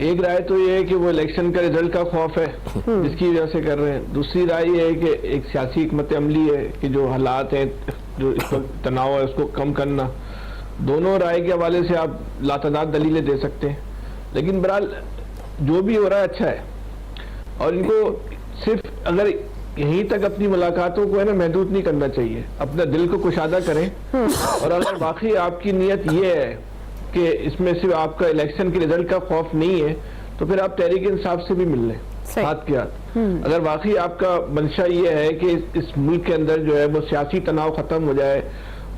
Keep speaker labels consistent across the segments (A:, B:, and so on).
A: ایک رائے تو یہ ہے کہ وہ الیکشن کا رزلٹ کا خوف ہے جس کی وجہ سے کر رہے ہیں. دوسری رائے یہ ہے کہ ایک سیاسی حکمت عملی ہے کہ جو حالات ہیں جو اس وقت تناؤ ہے اس کو کم کرنا. دونوں رائے کے حوالے سے آپ لاتعداد دلیلیں دے سکتے ہیں, لیکن بہرحال جو بھی ہو رہا ہے اچھا ہے. اور ان کو صرف اگر یہیں تک اپنی ملاقاتوں کو ہے نا محدود نہیں کرنا چاہیے, اپنا دل کو کشادہ کریں. اور اگر واقعی آپ کی نیت یہ ہے کہ اس میں صرف آپ کا الیکشن کے رزلٹ کا خوف نہیں ہے تو پھر آپ تحریک انصاف سے بھی مل لیں ہاتھ کے ہاتھ. اگر واقعی آپ کا منشا یہ ہے کہ اس ملک کے اندر جو ہے وہ سیاسی تناؤ ختم ہو جائے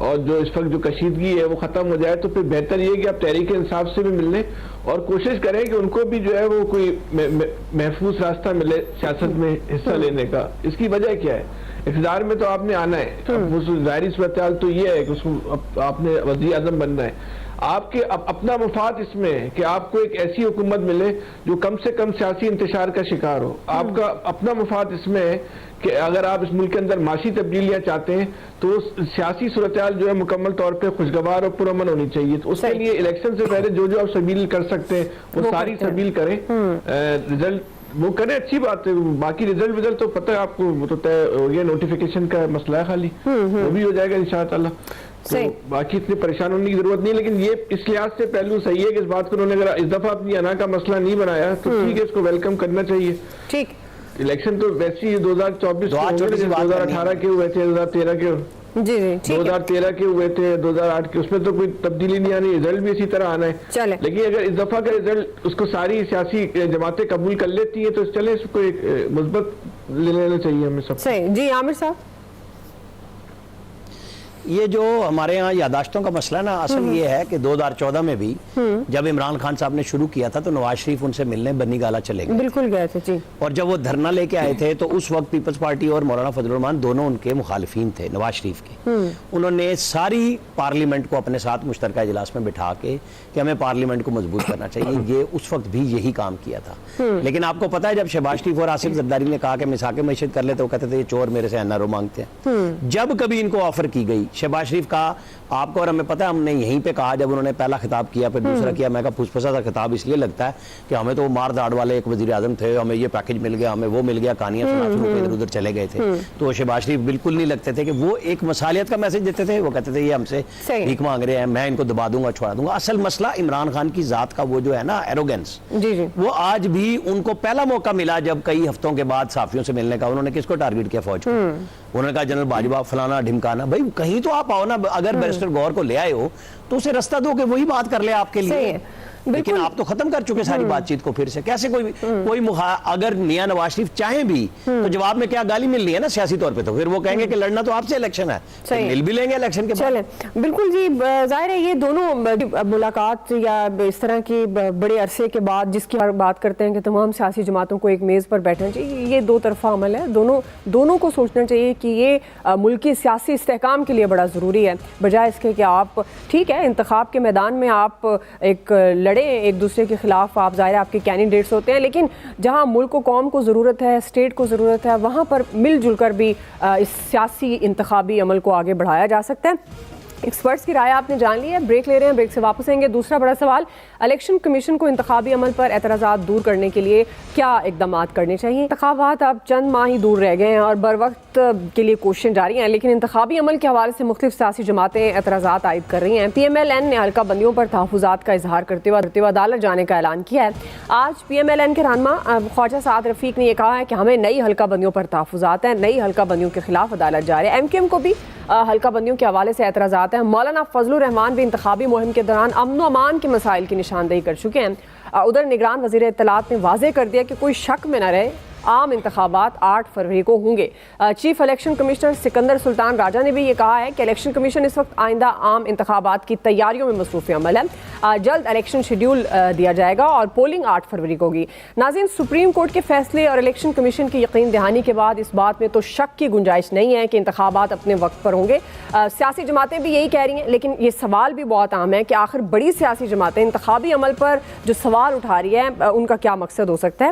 A: اور جو اس وقت جو کشیدگی ہے وہ ختم ہو جائے, تو پھر بہتر یہ کہ آپ تحریک انصاف سے بھی مل لیں اور کوشش کریں کہ ان کو بھی جو ہے وہ کوئی محفوظ راستہ ملے سیاست میں حصہ لینے کا. اس کی وجہ کیا ہے؟ اقتدار میں تو آپ نے آنا ہے, ظاہری صورتحال تو یہ ہے کہ اس کو آپ نے وزیر اعظم بننا ہے. آپ کے اپنا مفاد اس میں ہے کہ آپ کو ایک ایسی حکومت ملے جو کم سے کم سیاسی انتشار کا شکار ہو. آپ کا اپنا مفاد اس میں ہے کہ اگر آپ اس ملک کے اندر معاشی تبدیلیاں چاہتے ہیں تو سیاسی صورتحال جو ہے مکمل طور پہ خوشگوار اور پرامن ہونی چاہیے. تو اس کے لیے الیکشن سے پہلے جو آپ سبیل کر سکتے ہیں وہ ساری سبیل کریں, رزلٹ وہ کریں, اچھی بات ہے. باقی رزلٹ تو پتہ ہے آپ کو, وہ تو طے ہو گیا, نوٹیفیکیشن کا مسئلہ ہے خالی, وہ بھی ہو جائے گا انشاءاللہ. تو باقی اتنی پریشان ہونے کی ضرورت نہیں. لیکن یہ اس لحاظ سے پہلو صحیح ہے کہ اس بات کو انہوں نے اگر اس دفعہ اپنی انا کا مسئلہ نہیں بنایا تو ٹھیک ہے, اس کو ویلکم کرنا چاہیے.
B: ٹھیک,
A: الیکشن تو ویسے ہی 2024 2018 کے ہوئے تھے, 2013 کے 2013 کے ہوئے تھے, 2008 کے, اس میں تو کوئی تبدیلی نہیں آنی, رزلٹ بھی اسی طرح آنا ہے. لیکن اگر اس دفعہ کا رزلٹ اس کو ساری سیاسی جماعتیں قبول کر لیتی ہیں تو چلیں اس کو ایک مثبت لے لینا چاہیے ہمیں سب.
B: صحیح. جی عامر صاحب,
C: یہ جو ہمارے ہاں یاداشتوں کا مسئلہ نا, اصل یہ ہے کہ 2014 میں بھی جب عمران خان صاحب نے شروع کیا تھا تو نواز شریف ان سے ملنے بنی گالا چلے گئے,
B: بالکل گئے تھے جی.
C: اور جب وہ دھرنا لے کے آئے تھے تو اس وقت پیپلز پارٹی اور مولانا فضل الرحمان دونوں ان کے مخالفین تھے نواز شریف کے. انہوں نے ساری پارلیمنٹ کو اپنے ساتھ مشترکہ اجلاس میں بٹھا کے کہ ہمیں پارلیمنٹ کو مضبوط کرنا چاہیے, یہ اس وقت بھی یہی کام کیا تھا. لیکن آپ کو پتا ہے جب شہباز شریف اور آصف زرداری نے کہا کہ مساق معیشت کر لیتے, وہ کہتے تھے یہ چور میرے سے این آر او مانگتے ہیں. جب کبھی ان کو آفر کی گئی, شہباز شریف کا آپ کو اور ہمیں پتا ہے, ہم نے یہیں پہ کہا جب انہوں نے پہلا خطاب کیا پھر دوسرا کیا, میں کہا پھوس پھسا سا خطاب اس لیے لگتا ہے کہ ہمیں تو مار داڑ والے ایک وزیر اعظم تھے, ہمیں یہ پیکج مل گیا, ہمیں وہ مل گیا, کہانیاں سنا سنو کے ادھر ادھر چلے گئے تھے. تو شہباز شریف بالکل نہیں لگتے تھے کہ وہ ایک مصالحت کا میسج دیتے تھے, وہ کہتے تھے یہ ہم سے بھیک مانگ رہے ہیں, میں ان کو دبا دوں گا, چھوڑا دوں گا. اصل مسئلہ عمران خان کی ذات کا وہ جو ہے نا ایروگنس, وہ آج بھی ان کو پہلا موقع ملا جب کئی ہفتوں کے بعد صحافیوں سے ملنے کا, انہوں نے کس کو ٹارگٹ کیا؟ فوج کو. انہوں نے کہا جنرل باجوہ فلانا ڈھمکانا. بھائی کہیں تو آپ آؤ نا, اگر بیرسٹر غور کو لے آئے ہو تو اسے رستہ دو کہ وہی بات کر لے آپ کے لیے. لیکن آپ تو ختم کر چکے ساری بات چیت کو پھر سے. کیسے کوئی اگر میاں نواز شریف چاہیں بھی تو جواب میں کیا گالی مل رہی ہے نا سیاسی طور پہ, تو پھر وہ کہیں گے کہ لڑنا تو آپ سے الیکشن ہے, مل بھی لیں گے الیکشن کے بعد.
B: بالکل جی. ظاہر ہے یہ دونوں ملاقات یا اس طرح کی بڑے عرصے کے بعد جس کی بات کرتے ہیں کہ تمام سیاسی جماعتوں کو ایک میز پر بیٹھنا چاہیے, یہ دو طرفہ عمل ہے. دونوں کو سوچنا چاہیے کہ یہ ملک کی سیاسی استحکام کے لیے بڑا ضروری ہے, بجائے اس کے کہ آپ ٹھیک ہے انتخاب کے میدان میں آپ ایک ایک دوسرے کے خلاف, آپ ظاہر آپ کے کینڈیڈیٹس ہوتے ہیں, لیکن جہاں ملک و قوم کو ضرورت ہے, اسٹیٹ کو ضرورت ہے, وہاں پر مل جل کر بھی اس سیاسی انتخابی عمل کو آگے بڑھایا جا سکتا ہے. ایکسپرٹس کی رائے آپ نے جان لی ہے, بریک لے رہے ہیں, بریک سے واپس آئیں گے. دوسرا بڑا سوال, الیکشن کمیشن کو انتخابی عمل پر اعتراضات دور کرنے کے لیے کیا اقدامات کرنے چاہیے؟ انتخابات اب چند ماہ ہی دور رہ گئے ہیں اور بر وقت کے لیے کوششیں جاری ہیں, لیکن انتخابی عمل کے حوالے سے مختلف سیاسی جماعتیں اعتراضات عائد کر رہی ہیں. پی ایم ایل این نے حلقہ بندیوں پر تحفظات کا اظہار کرتے ہوئے عدالت جانے کا اعلان کیا ہے. آج پی ایم ایل این کے رہنما خواجہ سعد رفیق نے یہ کہا ہے کہ ہمیں نئی حلقہ بندیوں پر تحفظات ہیں, نئی حلقہ بندیوں کے خلاف عدالت جا رہے ہیں. ایم کیو ایم کو بھی حلقہ بندیوں کے حوالے سے اعتراضات ہیں. مولانا فضل الرحمان بھی انتخابی مہم کے دوران امن و امان کے مسائل کی نشاندہی کر چکے ہیں. ادھر نگران وزیر اطلاعات نے واضح کر دیا کہ کوئی شک میں نہ رہے, عام انتخابات 8 فروری کو ہوں گے. چیف الیکشن کمشنر سکندر سلطان راجہ نے بھی یہ کہا ہے کہ الیکشن کمیشن اس وقت آئندہ عام انتخابات کی تیاریوں میں مصروف عمل ہے. جلد الیکشن شیڈیول دیا جائے گا اور پولنگ 8 فروری کو ہوگی. ناظرین, سپریم کورٹ کے فیصلے اور الیکشن کمیشن کی یقین دہانی کے بعد اس بات میں تو شک کی گنجائش نہیں ہے کہ انتخابات اپنے وقت پر ہوں گے. سیاسی جماعتیں بھی یہی کہہ رہی ہیں, لیکن یہ سوال بھی بہت عام ہے کہ آخر بڑی سیاسی جماعتیں انتخابی عمل پر جو سوال اٹھا رہی ہیں ان کا کیا مقصد ہو سکتا ہے.